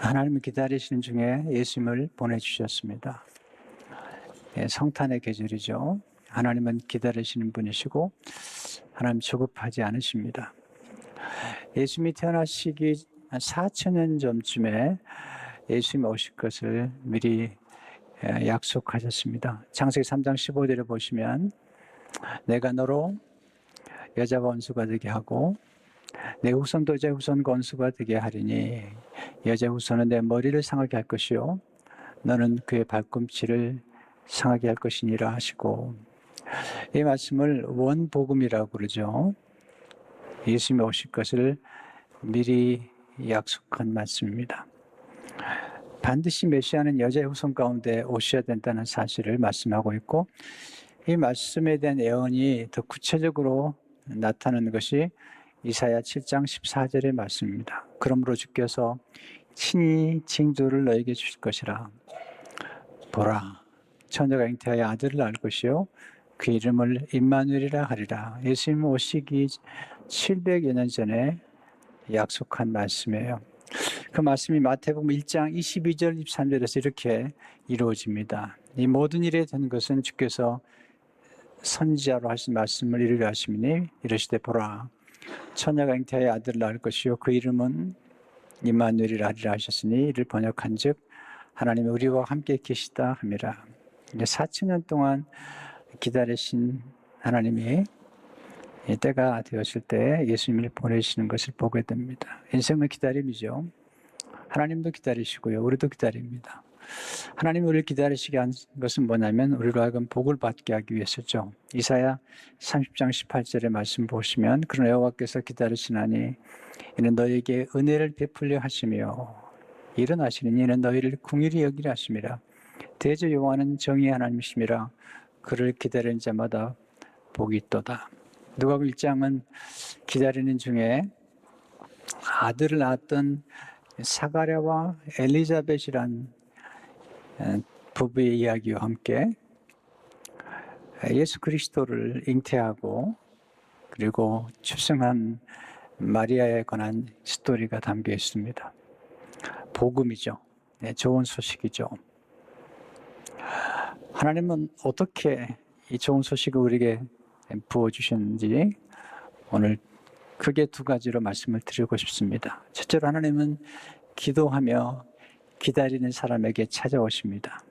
하나님을 기다리시는 중에 예수님을 보내주셨습니다. 성탄의 계절이죠. 하나님은 기다리시는 분이시고 하나님 조급하지 않으십니다. 예수님이 태어나시기 4,000년 전쯤에 예수님이 오실 것을 미리 약속하셨습니다. 창세기 3장 15절에 보시면 내가 너로 여자가 원수가 되게 하고 내 후손도 여자 후손과 원수가 되게 하리니 여자 후손은 내 머리를 상하게 할 것이요 너는 그의 발꿈치를 상하게 할 것이니라 하시고, 이 말씀을 원복음이라고 그러죠. 예수님이 오실 것을 미리 약속한 말씀입니다. 반드시 메시아는 여자의 후손 가운데 오셔야 된다는 사실을 말씀하고 있고, 이 말씀에 대한 예언이 더 구체적으로 나타나는 것이 이사야 7장 14절의 말씀입니다. 그러므로 주께서 친히 징조를 너에게 주실 것이라. 보라, 처녀가 잉태하여 아들을 낳을 것이요 그 이름을 임마누엘이라 하리라. 예수님 오시기 700여 년 전에 약속한 말씀이에요. 그 말씀이 마태복음 1장 22절 23절에서 이렇게 이루어집니다. 이 모든 일에 된 것은 주께서 선지자로 하신 말씀을 이루려 하심이니 이르시되 보라, 처녀가 잉태하여 아들을 낳을 것이요 그 이름은 임마누엘이라 하리라 하셨으니 이를 번역한즉 하나님이 우리와 함께 계시다 함이라. 4,000년 동안 기다리신 하나님이 때가 되었을 때 예수님을 보내시는 것을 보게 됩니다. 인생은 기다림이죠. 하나님도 기다리시고요, 우리도 기다립니다. 하나님이 우리를 기다리시게 한 것은 뭐냐면 우리로 하여금 복을 받게 하기 위해서죠. 이사야 30장 18절의 말씀 보시면 그러나 여호와께서 기다리시나니 이는 너에게 은혜를 베풀려 하시며 일어나시니 이는 너희를 긍휼히 여기려 하심이라. 대저 여호와는 정의의 하나님이심이라. 그를 기다리는 자마다 복이 있도다. 누가복음 1장은 기다리는 중에 아들을 낳았던 사가랴와 엘리자벳이란 부부의 이야기와 함께 예수 그리스도를 잉태하고 그리고 출생한 마리아에 관한 스토리가 담겨 있습니다. 복음이죠. 좋은 소식이죠. 하나님은 어떻게 이 좋은 소식을 우리에게 부어주셨는지 오늘 크게 두 가지로 말씀을 드리고 싶습니다. 첫째로 하나님은 기도하며 기다리는 사람에게 찾아오십니다.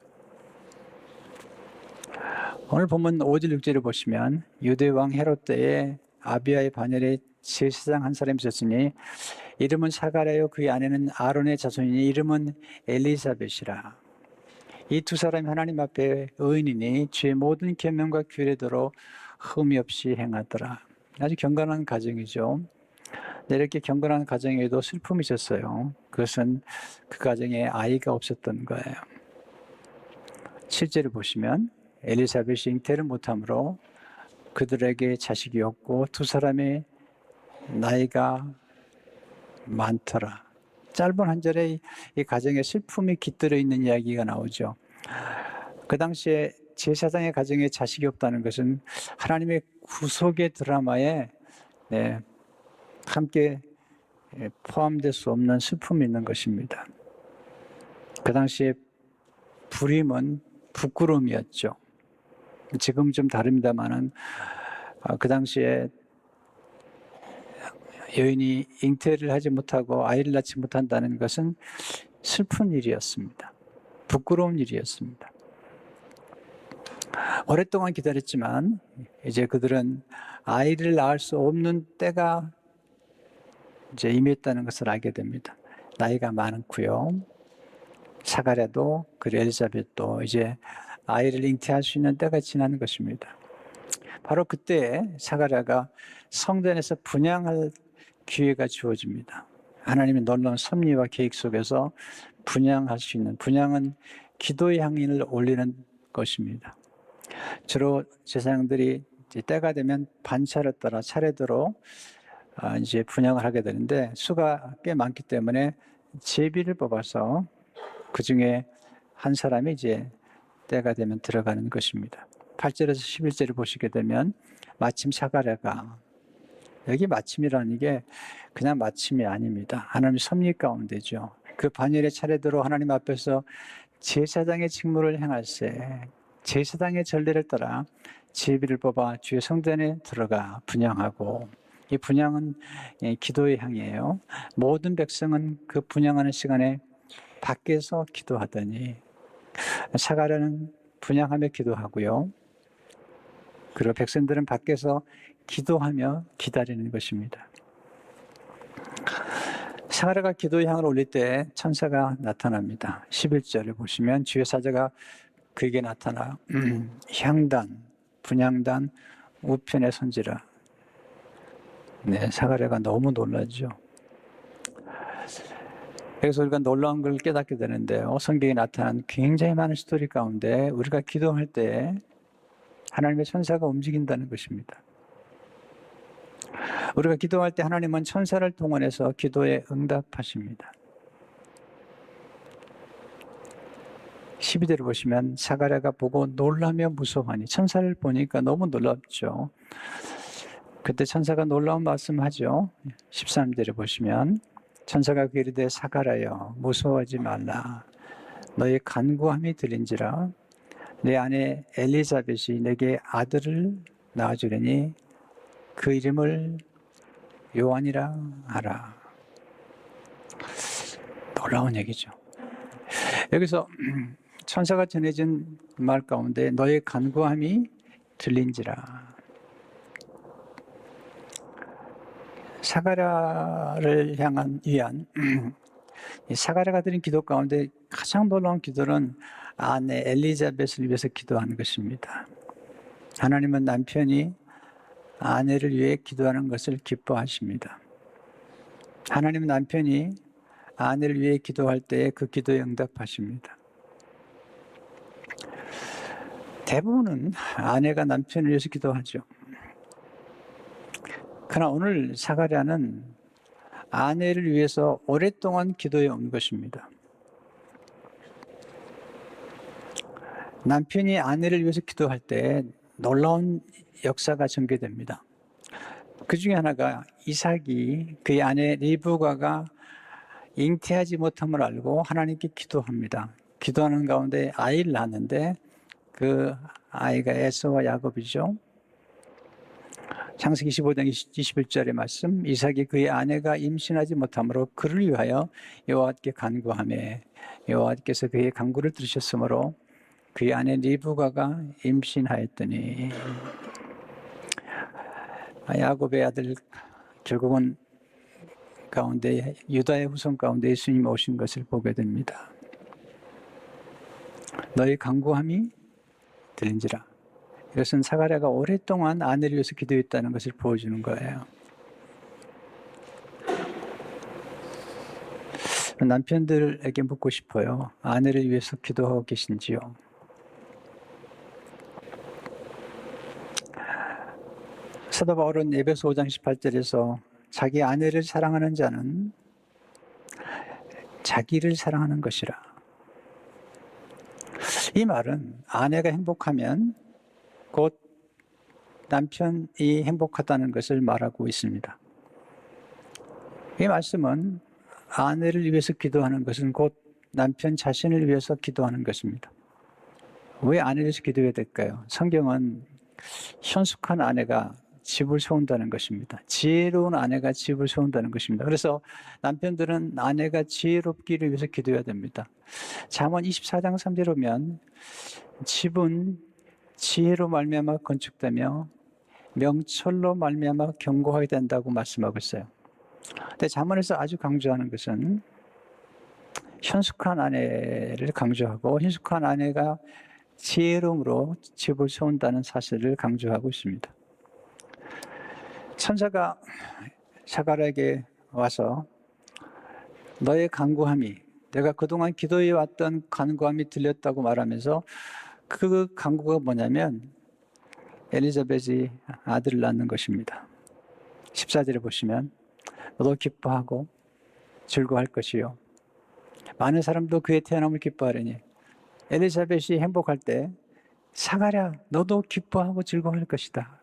오늘 본문 5절 6절을 보시면 유대왕 헤롯 때에 아비야의 반열에 제사장 한 사람이 있었으니 이름은 사가랴요 그의 아내는 아론의 자손이니 이름은 엘리사벳이라. 이 두 사람이 하나님 앞에 의인이니 주의 모든 계명과 규례대로 흠이 없이 행하더라. 아주 경건한 가정이죠. 이렇게 경건한 가정에도 슬픔이 있었어요. 그것은 그 가정에 아이가 없었던 거예요. 실제로 보시면 엘리사벳이 잉태를 못하므로 그들에게 자식이 없고 두 사람의 나이가 많더라. 짧은 한 절에 이 가정에 슬픔이 깃들어 있는 이야기가 나오죠. 그 당시에 제사장의 가정에 자식이 없다는 것은 하나님의 구속의 드라마에 함께 포함될 수 없는 슬픔이 있는 것입니다. 그 당시에 불임은 부끄러움이었죠. 지금 좀 다릅니다만은 그 당시에 여인이 잉태를 하지 못하고 아이를 낳지 못한다는 것은 슬픈 일이었습니다. 부끄러운 일이었습니다. 오랫동안 기다렸지만 이제 그들은 아이를 낳을 수 없는 때가 이제 임했다는 것을 알게 됩니다. 나이가 많고요. 사가랴도 그리고 엘리사벳도 이제 아이를 잉태할 수 있는 때가 지난 것입니다. 바로 그때 사가랴가 성전에서 분향할 기회가 주어집니다. 하나님의 놀라운 섭리와 계획 속에서 분향할 수 있는, 분향은 기도의 향인을 올리는 것입니다. 주로 제사장들이 이제 때가 되면 반차례 따라 차례대로 이제 분향을 하게 되는데 수가 꽤 많기 때문에 제비를 뽑아서 그 중에 한 사람이 이제 때가 되면 들어가는 것입니다. 8절에서 11절을 보시게 되면 마침 사가랴가, 여기 마침이라는 게 그냥 마침이 아닙니다. 하나님의 섭리 가운데죠. 그 반열의 차례대로 하나님 앞에서 제사장의 직무를 행할세. 제사장의 전례를 따라 제비를 뽑아 주의 성전에 들어가 분향하고, 이 분향은 기도의 향이에요. 모든 백성은 그 분향하는 시간에 밖에서 기도하더니, 사가랴는 분향하며 기도하고요. 그리고 백성들은 밖에서 기도하며 기다리는 것입니다. 사가랴가 기도의 향을 올릴 때 천사가 나타납니다. 11절을 보시면 주의 사자가 그에게 나타나 향단, 분향단 우편에 선지라. 네, 사가랴가 너무 놀라죠. 여기서 우리가 놀라운 걸 깨닫게 되는데, 성경에 나타난 굉장히 많은 스토리 가운데 우리가 기도할 때 하나님의 천사가 움직인다는 것입니다. 우리가 기도할 때 하나님은 천사를 동원해서 기도에 응답하십니다. 12절을 보시면 사가랴가 보고 놀라며 무서워하니, 천사를 보니까 너무 놀랍죠. 그때 천사가 놀라운 말씀하죠. 13절을 보시면 천사가 그에게 이르되 사가랴여 무서워하지 말라. 너의 간구함이 들린지라. 내 아내 엘리사벳이 내게 아들을 낳아주려니 그 이름을 요한이라 하라. 놀라운 얘기죠. 여기서 천사가 전해진 말 가운데 너의 간구함이 들린지라. 사가랴를 향한 위한 사가랴가 드린 기도 가운데 가장 놀라운 기도는 아내 엘리자벳을 위해서 기도하는 것입니다. 하나님은 남편이 아내를 위해 기도하는 것을 기뻐하십니다. 하나님은 남편이 아내를 위해 기도할 때 그 기도에 응답하십니다. 대부분은 아내가 남편을 위해서 기도하죠. 그러나 오늘 사가랴는 아내를 위해서 오랫동안 기도해 온 것입니다. 남편이 아내를 위해서 기도할 때 놀라운 역사가 전개됩니다. 그 중에 하나가 이삭이 그의 아내 리브가가 잉태하지 못함을 알고 하나님께 기도합니다. 기도하는 가운데 아이를 낳았는데 그 아이가 에서와 야곱이죠. 창세기 25장 21절의 말씀, 이삭이 그의 아내가 임신하지 못함으로 그를 위하여 여호와께 간구하며 여호와께서 그의 간구를 들으셨으므로 그의 아내 리브가가 임신하였더니, 야곱의 아들 결국은 가운데 유다의 후손 가운데 예수님이 오신 것을 보게 됩니다. 너의 간구함이 들린지라. 이것은 사가랴가 오랫동안 아내를 위해서 기도했다는 것을 보여주는 거예요. 남편들에게 묻고 싶어요. 아내를 위해서 기도하고 계신지요? 사도 바울은 에베소 5장 18절에서 자기 아내를 사랑하는 자는 자기를 사랑하는 것이라. 이 말은 아내가 행복하면 곧 남편이 행복하다는 것을 말하고 있습니다. 이 말씀은 아내를 위해서 기도하는 것은 곧 남편 자신을 위해서 기도하는 것입니다. 왜 아내를 위해서 기도해야 될까요? 성경은 현숙한 아내가 집을 세운다는 것입니다. 지혜로운 아내가 집을 세운다는 것입니다. 그래서 남편들은 아내가 지혜롭기를 위해서 기도해야 됩니다. 잠언 24장 3절에 보면 집은 지혜로 말미암아 건축되며 명철로 말미암아 견고하게 된다고 말씀하고 있어요. 근데 잠언에서 아주 강조하는 것은 현숙한 아내를 강조하고 현숙한 아내가 지혜로움으로 집을 세운다는 사실을 강조하고 있습니다. 천사가 사가랴에게 와서 너의 간구함이, 내가 그동안 기도해 왔던 간구함이 들렸다고 말하면서 그 간구가 뭐냐면 엘리자벳이 아들을 낳는 것입니다. 14절에 보시면 너도 기뻐하고 즐거워할 것이요 많은 사람도 그의 태어남을 기뻐하려니. 엘리자벳이 행복할 때 사가랴 너도 기뻐하고 즐거워할 것이다.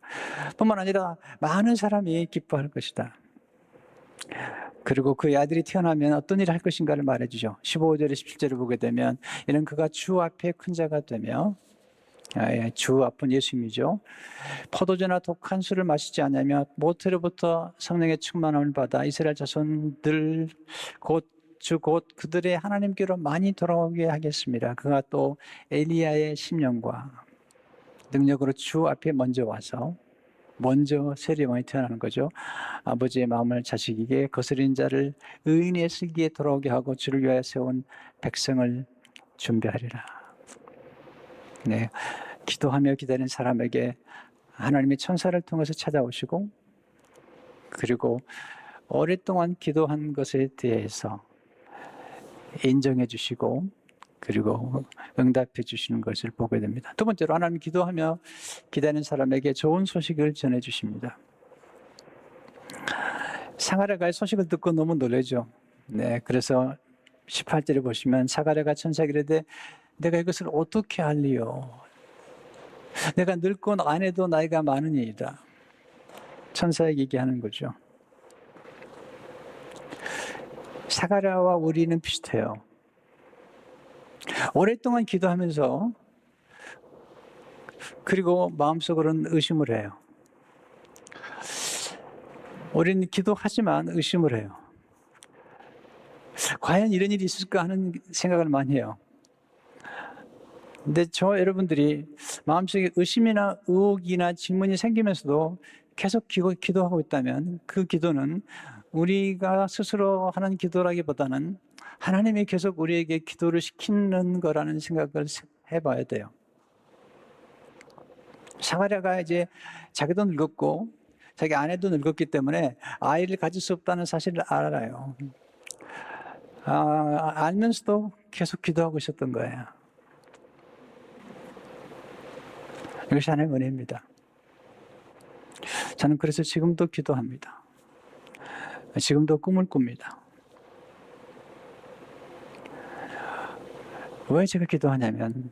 뿐만 아니라 많은 사람이 기뻐할 것이다. 그리고 그 아들이 태어나면 어떤 일을 할 것인가를 말해주죠. 15절에 17절을 보게 되면 이는 그가 주 앞에 큰 자가 되며, 주 앞은 예수님이죠. 포도주나 독한 술을 마시지 않으며 모태로부터 성령의 충만함을 받아 이스라엘 자손들 곧 그들의 하나님께로 많이 돌아오게 하겠습니다. 그가 또 엘리야의 심령과 능력으로 주 앞에 먼저 와서 먼저 세리왕이 태어나는 거죠. 아버지의 마음을 자식에게 거스린 자를 의인의 시기에 돌아오게 하고 주를 위하여 세운 백성을 준비하리라. 네, 기도하며 기다리는 사람에게 하나님의 천사를 통해서 찾아오시고, 그리고 오랫동안 기도한 것에 대해서 인정해 주시고, 그리고 응답해 주시는 것을 보게 됩니다. 두 번째로 하나님 기도하며 기다리는 사람에게 좋은 소식을 전해 주십니다. 사가랴가 소식을 듣고 너무 놀라죠. 네, 그래서 18절에 보시면 사가랴가 천사에게 이르되 내가 이것을 어떻게 알리요? 내가 늙고 아내도 나이가 많으니이다. 천사에게 얘기하는 거죠. 사가랴와 우리는 비슷해요. 오랫동안 기도하면서 그리고 마음속으로는 의심을 해요. 우리는 기도하지만 의심을 해요. 과연 이런 일이 있을까 하는 생각을 많이 해요. 근데 여러분들이 마음속에 의심이나 의혹이나 질문이 생기면서도 계속 기도하고 있다면 그 기도는 우리가 스스로 하는 기도라기보다는 하나님이 계속 우리에게 기도를 시키는 거라는 생각을 해봐야 돼요. 사가랴가 이제 자기도 늙었고 자기 아내도 늙었기 때문에 아이를 가질 수 없다는 사실을 알아요. 알면서도 계속 기도하고 있었던 거예요. 이것이 하나님의 은혜입니다. 저는 그래서 지금도 기도합니다. 지금도 꿈을 꿉니다. 왜 제가 기도하냐면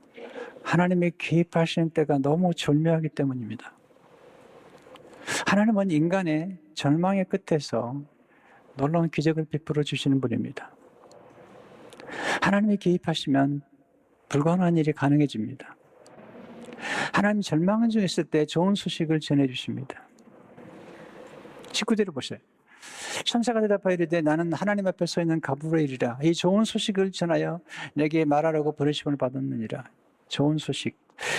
하나님의 개입하시는 때가 너무 절묘하기 때문입니다. 하나님은 인간의 절망의 끝에서 놀라운 기적을 베풀어 주시는 분입니다. 하나님이 개입하시면 불가능한 일이 가능해집니다. 하나님 절망 중에 있을 때 좋은 소식을 전해주십니다. 19절을 보세요. 천사가 대답하여 이르되 나는 하나님 앞에 서 있는 가브리엘이라. 이 좋은 소식을 전하여 내게 말하라고 부르심을 받았느니라. 좋은 소식.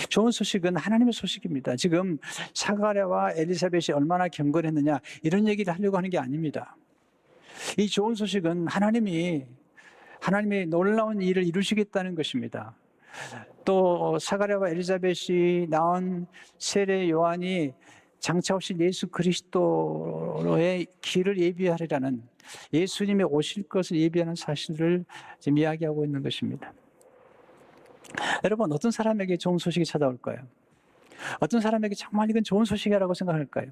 좋은 소식은 하나님의 소식입니다. 지금 사가랴와 엘리사벳이 얼마나 경건했느냐 이런 얘기를 하려고 하는 게 아닙니다. 이 좋은 소식은 하나님이 놀라운 일을 이루시겠다는 것입니다. 또 사가랴와 엘리사벳이 낳은 세례 요한이 장차 오실 예수 그리스도의 길을 예비하리라는, 예수님이 오실 것을 예비하는 사실을 지금 이야기하고 있는 것입니다. 여러분, 어떤 사람에게 좋은 소식이 찾아올까요? 어떤 사람에게 정말 이건 좋은 소식이라고 생각할까요?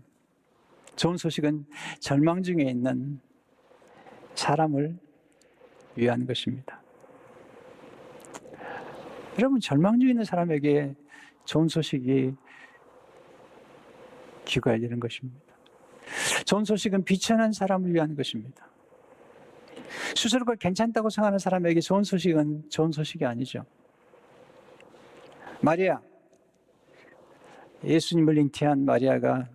좋은 소식은 절망 중에 있는 사람을 위한 것입니다. 여러분, 절망 중에 있는 사람에게 좋은 소식이 귀가 열리는 것입니다. 좋은 소식은 비천한 사람을 위한 것입니다. 스스로가 괜찮다고 생각하는 사람에게 좋은 소식은 좋은 소식이 아니죠. 마리아, 예수님을 잉태한 마리아가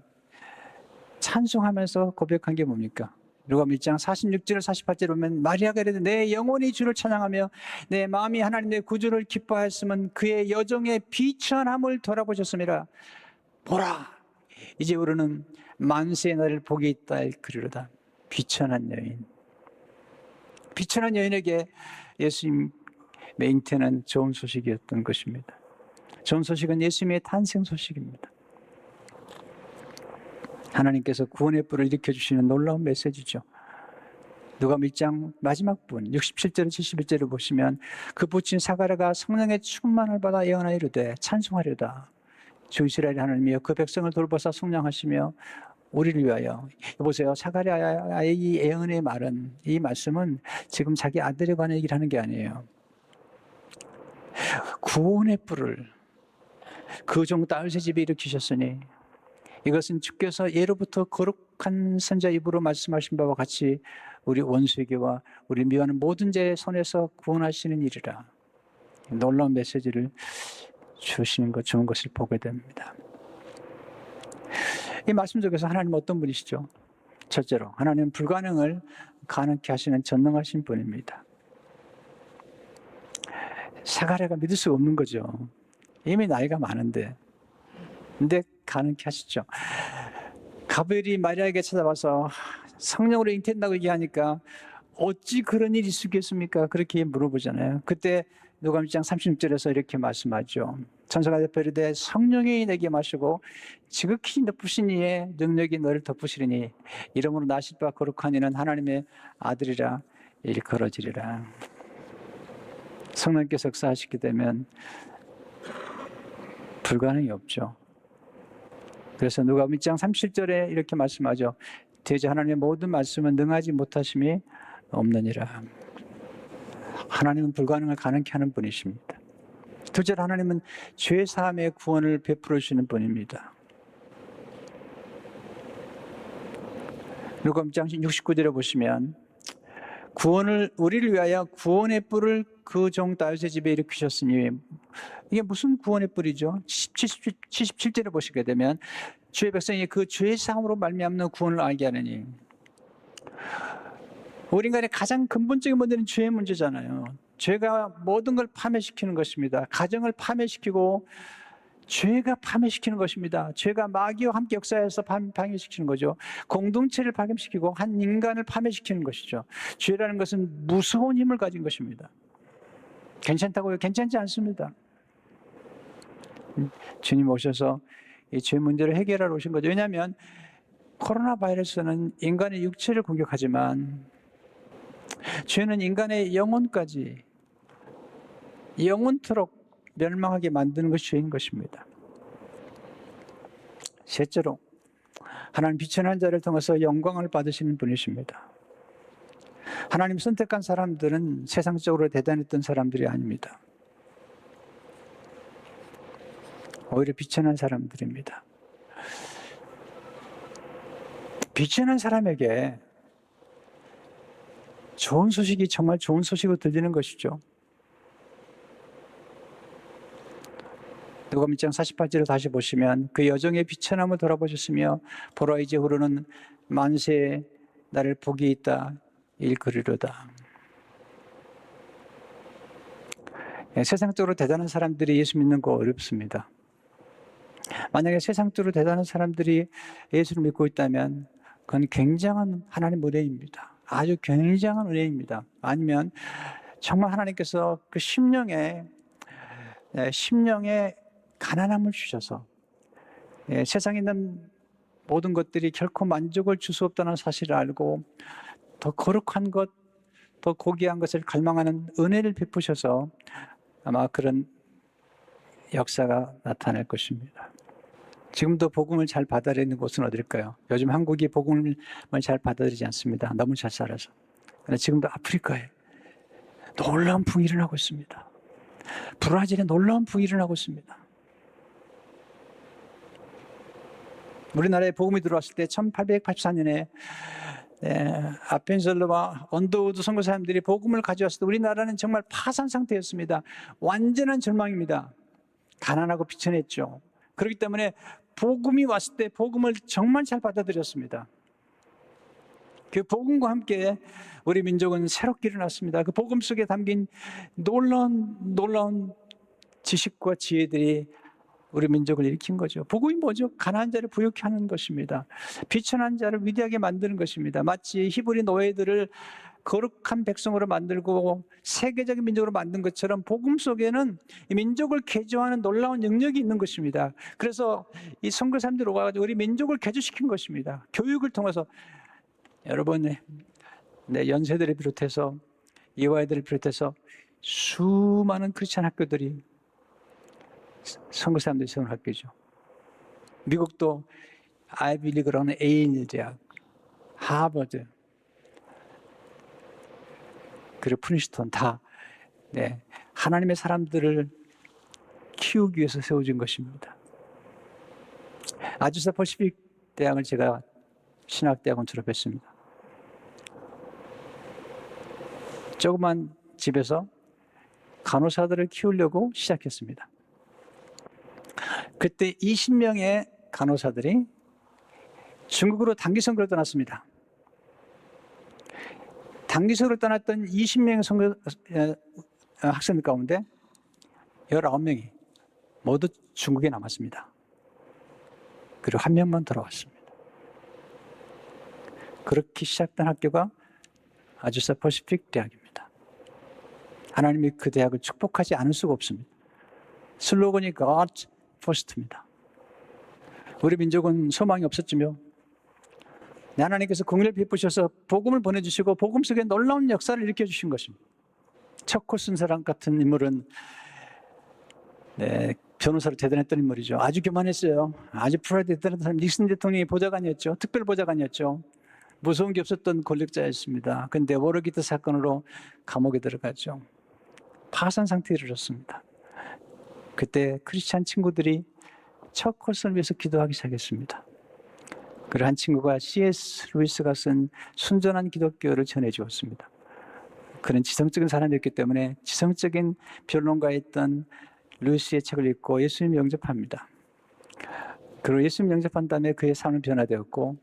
찬송하면서 고백한 게 뭡니까? 누가복음 1장 46절 48절 보면 마리아가 이르되 내 영혼이 주를 찬양하며 내 마음이 하나님의 구주를 기뻐하였으면 그의 여정의 비천함을 돌아보셨음이라. 보라, 이제 우리는 만세의 날을 복이 있다 그리로다. 비천한 여인. 비천한 여인에게 예수님의 잉태는 좋은 소식이었던 것입니다. 좋은 소식은 예수님의 탄생 소식입니다. 하나님께서 구원의 뿔을 일으켜주시는 놀라운 메시지죠. 누가복음 1장 마지막 분 67절 71절을 보시면 그 부친 사가랴가 성령의 충만을 받아 예언하여 이르되 찬송하려다. 주 이스라엘 하나님이여 그 백성을 돌보사 속량하시며 우리를 위하여. 보세요. 사가랴의 이 예언의 말은, 이 말씀은 지금 자기 아들에 관한 얘기를 하는 게 아니에요. 구원의 뿔을 그 종 다윗의 집에 일으키셨으니 이것은 주께서 예로부터 거룩한 선자 입으로 말씀하신 바와 같이 우리 원수에게와 우리 미워하는 모든 죄의 손에서 구원하시는 일이라. 놀라운 메시지를 주시는 것, 주는 것을 보게 됩니다. 이 말씀 속에서 하나님은 어떤 분이시죠? 첫째로 하나님은 불가능을 가능케 하시는 전능하신 분입니다. 사가랴가 믿을 수가 없는 거죠. 이미 나이가 많은데. 근데 가능케 하시죠. 가브리엘이 마리아에게 찾아와서 성령으로 잉태한다고 얘기하니까 어찌 그런 일이 있겠습니까? 그렇게 물어보잖아요. 그때 누가복음 1장 36절에서 이렇게 말씀하죠. 천사가 대표를 대 성령이 내게 마시고 지극히 높으신 이의 능력이 너를 덮으시리니 이름으로 나실 바 거룩한 이는 하나님의 아들이라 일컬어지리라. 성령께서 역사하시게 되면 불가능이 없죠. 그래서 누가복음 1장 37절에 이렇게 말씀하죠. 대저 하나님의 모든 말씀은 능하지 못하심이 없느니라. 하나님은 불가능을 가능케 하는 분이십니다. 둘째로 하나님은 죄 사함의 구원을 베풀어 주시는 분입니다. 누가복음 1장 69절에 보시면 구원을 우리를 위하여 구원의 뿔을 그 종 다윗의 집에 일으키셨으니 이게 무슨 구원의 뿔이죠? 77절에 보시게 되면 주의 백성이 그 죄 사함으로 말미암는 구원을 알게 하느니 우리 인간의 가장 근본적인 문제는 죄의 문제잖아요. 죄가 모든 걸 파멸시키는 것입니다. 가정을 파멸시키고 죄가 파멸시키는 것입니다. 죄가 마귀와 함께 역사해서 파멸시키는 거죠. 공동체를 파멸시키고 한 인간을 파멸시키는 것이죠. 죄라는 것은 무서운 힘을 가진 것입니다. 괜찮다고요? 괜찮지 않습니다. 주님 오셔서 이 죄 문제를 해결하러 오신 거죠. 왜냐하면 코로나 바이러스는 인간의 육체를 공격하지만 죄는 인간의 영혼까지 영원토록 멸망하게 만드는 것이 죄인 것입니다. 셋째로 하나님 비천한 자를 통해서 영광을 받으시는 분이십니다. 하나님 선택한 사람들은 세상적으로 대단했던 사람들이 아닙니다. 오히려 비천한 사람들입니다. 비천한 사람에게 좋은 소식이 정말 좋은 소식으로 들리는 것이죠. 누가복음 1장 48절을 다시 보시면 그 여종의 비천함을 돌아보셨으며 보라 이제 후로는 만세에 나를 복이 있다 일컬으리로다. 세상적으로 대단한 사람들이 예수 믿는 거 어렵습니다. 만약에 세상적으로 대단한 사람들이 예수를 믿고 있다면 그건 굉장한 하나님 은혜입니다. 아주 굉장한 은혜입니다. 아니면 정말 하나님께서 그 심령에 가난함을 주셔서 세상에 있는 모든 것들이 결코 만족을 줄 수 없다는 사실을 알고 더 거룩한 것, 더 고귀한 것을 갈망하는 은혜를 베푸셔서 아마 그런 역사가 나타날 것입니다. 지금도 복음을 잘 받아들이는 곳은 어딜까요? 요즘 한국이 복음을 잘 받아들이지 않습니다. 너무 잘 살아서. 그런데 지금도 아프리카에 놀라운 부흥이 일어나고 있습니다. 브라질에 놀라운 부흥이 일어나고 있습니다. 우리나라에 복음이 들어왔을 때 1884년에 아펜셀러와 언더우드 선교사님들이 복음을 가져왔을 때 우리나라는 정말 파산 상태였습니다. 완전한 절망입니다. 가난하고 비천했죠. 그렇기 때문에 복음이 왔을 때 복음을 정말 잘 받아들였습니다. 그 복음과 함께 우리 민족은 새롭게 일어났습니다. 그 복음 속에 담긴 놀라운 지식과 지혜들이 우리 민족을 일으킨 거죠. 복음이 뭐죠? 가난한 자를 부유케 하는 것입니다. 비천한 자를 위대하게 만드는 것입니다. 마치 히브리 노예들을 거룩한 백성으로 만들고 세계적인 민족으로 만든 것처럼 복음 속에는 이 민족을 개조하는 놀라운 능력이 있는 것입니다. 그래서 이 선교사님들이 와가지고 우리 민족을 개조시킨 것입니다. 교육을 통해서 여러분, 내 연세대를 비롯해서 이화여대를 비롯해서 수많은 크리스찬 학교들이 선교사님들이 세운 학교죠. 미국도 아이비리그라는 에일 대학, 하버드, 그리고 프린스턴 다 하나님의 사람들을 키우기 위해서 세워진 것입니다. 아주사 퍼시픽 대학을 제가 신학대학원 졸업했습니다. 조그만 집에서 간호사들을 키우려고 시작했습니다. 그때 20명의 간호사들이 중국으로 단기선거를 떠났습니다. 단기선거를 떠났던 20명의 학생들 가운데 19명이 모두 중국에 남았습니다. 그리고 한 명만 돌아왔습니다. 그렇게 시작된 학교가 아주사 퍼시픽 대학입니다. 하나님이 그 대학을 축복하지 않을 수가 없습니다. 슬로건이 God First입니다. 우리 민족은 소망이 없었지며 하나님께서 공의를 베푸셔서 복음을 보내주시고 복음 속에 놀라운 역사를 일으켜주신 것입니다. 척홀슨 사람 같은 인물은 변호사로 대단했던 인물이죠. 아주 교만했어요. 아주 프라이드 대단한 사람. 닉슨 대통령이 보좌관이었죠. 특별 보좌관이었죠. 무서운 게 없었던 권력자였습니다. 그런데 워러게이트 사건으로 감옥에 들어갔죠. 파산 상태에 이르렀습니다. 그때 크리스찬 친구들이 척홀슨을 위해서 기도하기 시작했습니다. 그리고 한 친구가 C.S. 루이스가 쓴 순전한 기독교를 전해주었습니다. 그는 지성적인 사람이었기 때문에 지성적인 변론가였던 루이스의 책을 읽고 예수님 영접합니다. 그리고 예수님 영접한 다음에 그의 삶은 변화되었고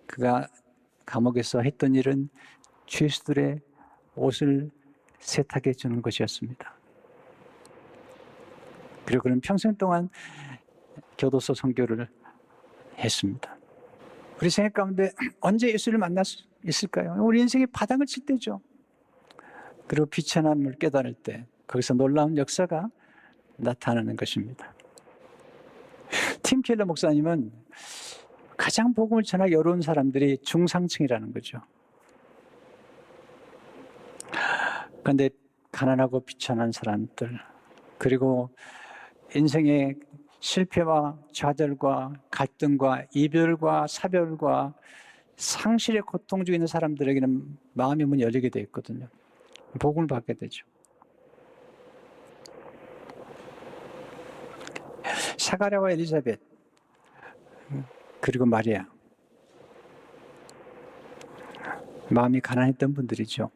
그가 감옥에서 했던 일은 죄수들의 옷을 세탁해 주는 것이었습니다. 그리고 그는 평생 동안 교도소 선교를 했습니다. 우리 생애 가운데 언제 예수를 만날 수 있을까요? 우리 인생이 바닥을 칠 때죠. 그리고 비천함을 깨달을 때 거기서 놀라운 역사가 나타나는 것입니다. 팀 켈러 목사님은 가장 복음을 전하기 어려운 사람들이 중상층이라는 거죠. 그런데 가난하고 비천한 사람들, 그리고 인생의 실패와 좌절과 갈등과 이별과 사별과 상실의 고통 중에 있는 사람들에게는 마음의 문이 열리게 되어 있거든요. 복음을 받게 되죠. 사가랴와 엘리사벳 그리고 마리아, 마음이 가난했던 분들이죠.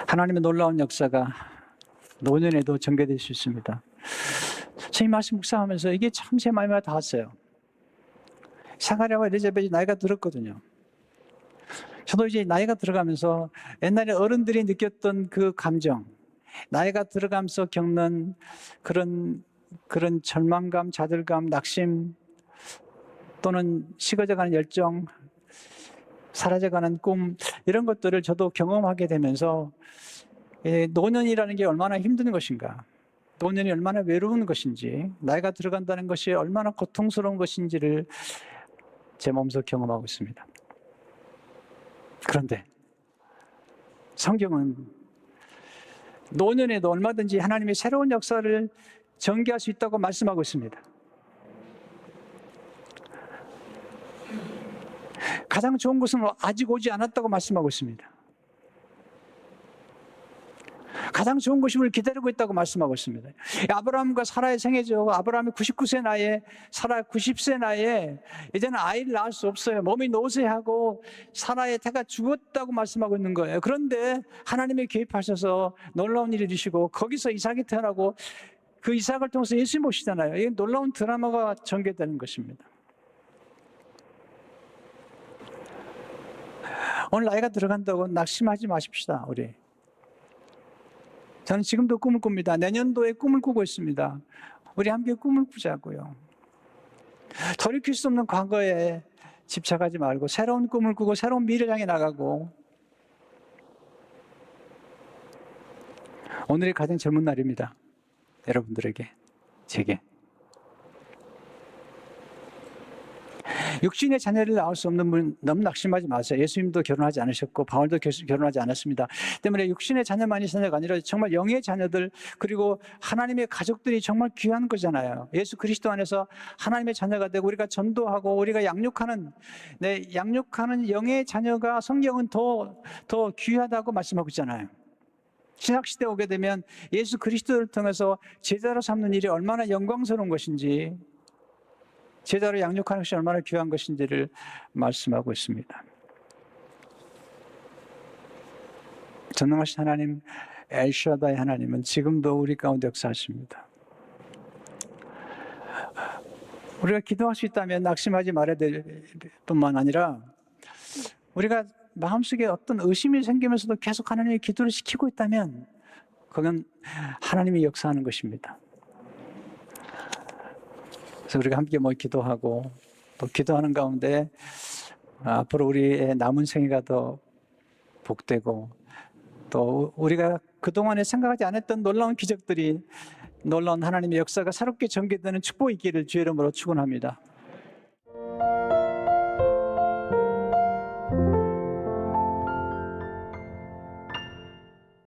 하나님의 놀라운 역사가 노년에도 전개될 수 있습니다. 제 말씀 묵상하면서 이게 참 제 마음에 닿았어요. 사가랴와 엘리사벳이 나이가 들었거든요. 저도 이제 나이가 들어가면서 옛날에 어른들이 느꼈던 그 감정, 나이가 들어가면서 겪는 그런 절망감, 좌절감, 낙심 또는 식어져가는 열정, 사라져가는 꿈, 이런 것들을 저도 경험하게 되면서 노년이라는 게 얼마나 힘든 것인가, 노년이 얼마나 외로운 것인지, 나이가 들어간다는 것이 얼마나 고통스러운 것인지를 제 몸소 경험하고 있습니다. 그런데 성경은 노년에도 얼마든지 하나님의 새로운 역사를 전개할 수 있다고 말씀하고 있습니다. 가장 좋은 것은 아직 오지 않았다고 말씀하고 있습니다. 가장 좋은 것이 우리를 기다리고 있다고 말씀하고 있습니다. 아브라함과 사라의 생애죠. 아브라함이 99세 나이에, 사라 90세 나이에 이제는 아이를 낳을 수 없어요. 몸이 노쇠하고 사라의 태가 죽었다고 말씀하고 있는 거예요. 그런데 하나님이 개입하셔서 놀라운 일을 이루시고 거기서 이삭이 태어나고 그 이삭을 통해서 예수님 오시잖아요. 이게 놀라운 드라마가 전개되는 것입니다. 오늘 나이가 들어간다고 낙심하지 마십시다. 우리 저는 지금도 꿈을 꿉니다. 내년도에 꿈을 꾸고 있습니다. 우리 함께 꿈을 꾸자고요. 돌이킬 수 없는 과거에 집착하지 말고 새로운 꿈을 꾸고 새로운 미래를 향해 나가고, 오늘이 가장 젊은 날입니다. 여러분들에게, 제게. 육신의 자녀를 낳을 수 없는 분 너무 낙심하지 마세요. 예수님도 결혼하지 않으셨고 바울도 결혼하지 않았습니다. 때문에 육신의 자녀만이 자녀가 아니라 정말 영의 자녀들, 그리고 하나님의 가족들이 정말 귀한 거잖아요. 예수 그리스도 안에서 하나님의 자녀가 되고 우리가 전도하고 우리가 양육하는 영의 자녀가 성경은 더 귀하다고 말씀하고 있잖아요. 신학시대에 오게 되면 예수 그리스도를 통해서 제자로 삼는 일이 얼마나 영광스러운 것인지, 제자로 양육하는 것이 얼마나 귀한 것인지를 말씀하고 있습니다. 전능하신 하나님 엘샤다이 하나님은 지금도 우리 가운데 역사하십니다. 우리가 기도할 수 있다면 낙심하지 말아야 될 뿐만 아니라 우리가 마음속에 어떤 의심이 생기면서도 계속 하나님의 기도를 시키고 있다면 그건 하나님이 역사하는 것입니다. 그래서 우리가 함께 기도하고 또 기도하는 가운데 앞으로 우리의 남은 생애가 더 복되고 또 우리가 그동안에 생각하지 않았던 놀라운 기적들이 놀라운 하나님의 역사가 새롭게 전개되는 축복이 있기를 주의 이름으로 축원합니다.